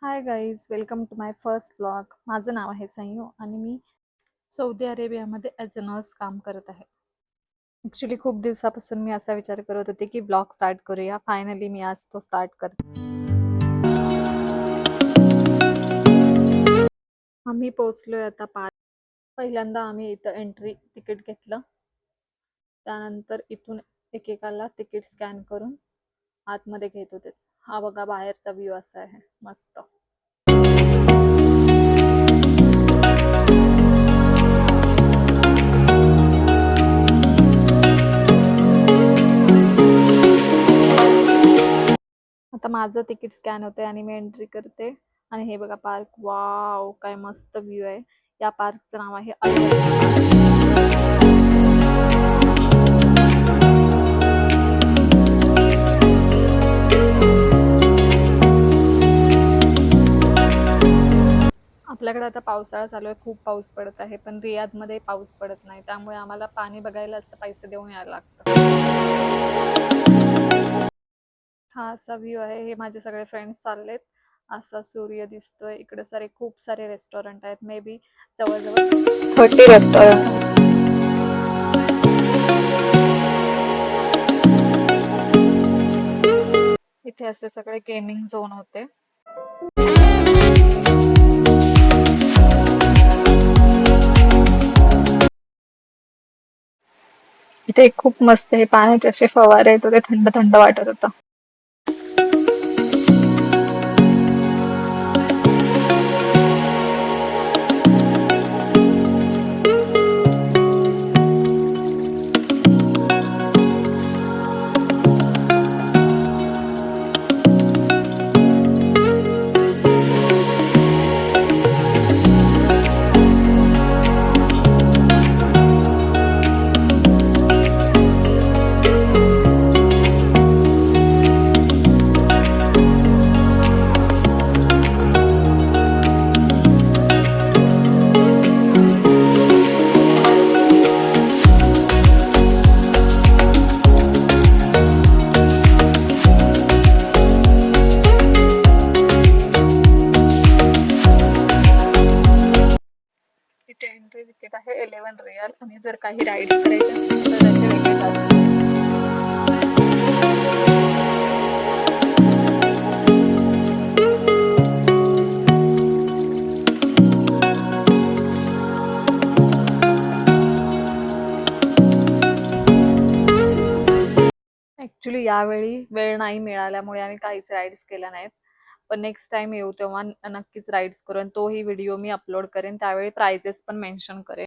High guys, welcome to my first vlog. माझं नाव आहे संयू आणि मी सौदी अरेबियामध्ये ॲज अ नर्स काम करत आहे. ॲक्च्युली खूप दिवसापासून मी असा विचार करत होते की ब्लॉग स्टार्ट करूया. फायनली मी आज तो स्टार्ट करते. आम्ही पोहोचलोय आता पार्क. पहिल्यांदा आम्ही इथं एंट्री तिकीट घेतलं. त्यानंतर इथून एकेकाला तिकीट स्कॅन करून आतमध्ये घेत होते. हा बघा बाहेरचा व्ह्यू असा आहे, मस्त. आता माझं तिकीट स्कॅन होते आणि मी एंट्री करते. आणि हे बघा पार्क, वाव काय मस्त व्ह्यू आहे. या पार्कचं नाव आहे आपल्याकडे आता पावसाळा चालू आहे, खूप पाऊस पडत आहे, पण रियादमध्ये पाऊस पडत नाही. त्यामुळे आम्हाला पाणी बघायला असं पैसे देऊन यायला लागतं. हा असा व्ह्यू आहे. हे माझे सगळे फ्रेंड्स चाललेत. असा सूर्य दिसतोय. इकडे खूप सारे रेस्टॉरंट आहेत. मे बी जवळजवळ 30 रेस्टॉरंट. इथे असे सगळे गेमिंग झोन होते. इथे खूप मस्त हे पाण्याचे असे फवारे आहेत, ते थंड थंड वाटत होतं. इथे एंट्री तिकीट आहे 11 रियाल आणि जर काही राईड करायचे असतील तर त्याचे वेगळे चार्जेस. ऍक्च्युली यावेळी वेळ नाही मिळाल्यामुळे आम्ही काहीच राईड्स केल्या नाहीत. पण नेक्स्ट टाइम येऊ तेव्हा नक्कीच राईड्स करू आणि तोही व्हिडिओ मी अपलोड करेन. त्यावेळी प्राइजेस पण मेन्शन करेन.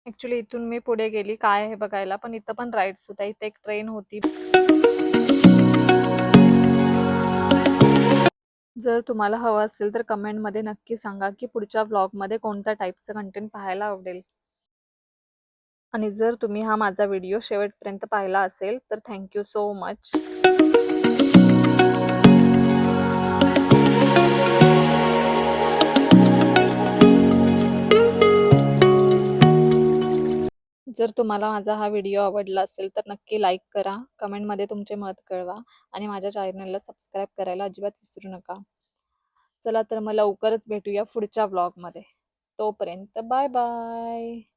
ऍक्च्युली इथून मी पुढे गेली काय आहे बघायला, पण इथं पण राईड्स होत्या. इथे एक ट्रेन होती. जर तुम्हाला हवं असेल तर कमेंटमध्ये नक्की सांगा की पुढच्या व्लॉगमध्ये कोणत्या टाईपचं कंटेंट पाहायला आवडेल. आणि जर तुम्ही हा माझा व्हिडिओ शेवटपर्यंत पाहिला असेल तर थँक यू सो मच. जर तुम्हाला माझा हा व्हिडिओ आवडला असेल तर नक्की लाईक करा, कमेंटमध्ये तुमचे मत कळवा आणि माझ्या चॅनलला सबस्क्राईब करायला अजिबात विसरू नका. चला तर मग लवकरच भेटूया पुढच्या व्लॉगमध्ये. तोपर्यंत बाय बाय.